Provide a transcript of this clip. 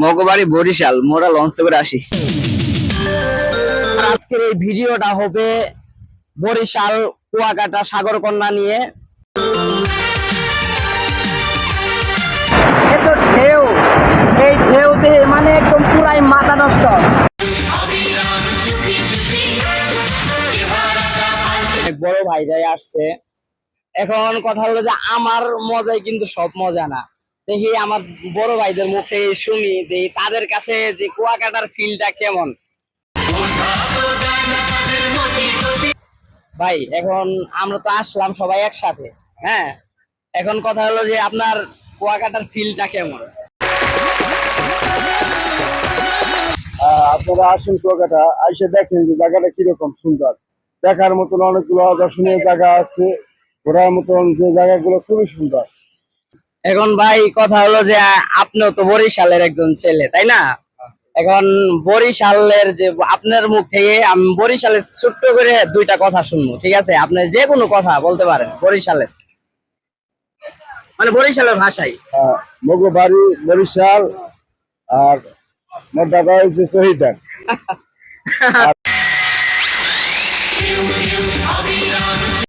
মগবাড়ি বরিশাল, মোরা লঞ্চ করে আসি। আজকের এই ভিডিওটা হবে বরিশাল কুয়াকাটা সাগরকন্যা নিয়ে। এত ঢেউ, এই ঢেউতে মানে একদম পুরাই মাথা নষ্ট। বড় ভাইরাই আসছে। এখন কথা হলো যে আমার মজাই কিন্তু সব মজা না। দেখি আমার বড় ভাইদের মুখে শুনি যে তাদের কাছে যে কুয়াকাটার ফিলটা কেমন। ভাই এখন আমরা তো আসলাম সবাই একসাথে, হ্যাঁ, এখন কথা হলো যে আপনার কুয়াকাটার ফিলটা কেমন? আপনারা আসুন কুয়াকাটা, আইসে দেখেন যে জায়গাটা কিরকম সুন্দর। দেখার মতন অনেকগুলো দর্শনীয় জায়গা আছে, ঘোরার মতন যে জায়গাগুলো খুবই সুন্দর। এখন ভাই কথা হলো যে আপনিও তো বরিশালের একজন ছেলে, তাই না? এখন বরিশালের যে আপনার মুখ থেকে আমি বরিশালের ছোট্ট করে দুইটা কথা শুনবো, ঠিক আছে? আপনি যে কোনো কথা বলতে পারেন বরিশালের, মানে বরিশালের ভাষায়। মগু বাড়ি বরিশাল, আর মোর দাদা হয়েছে শহীদ।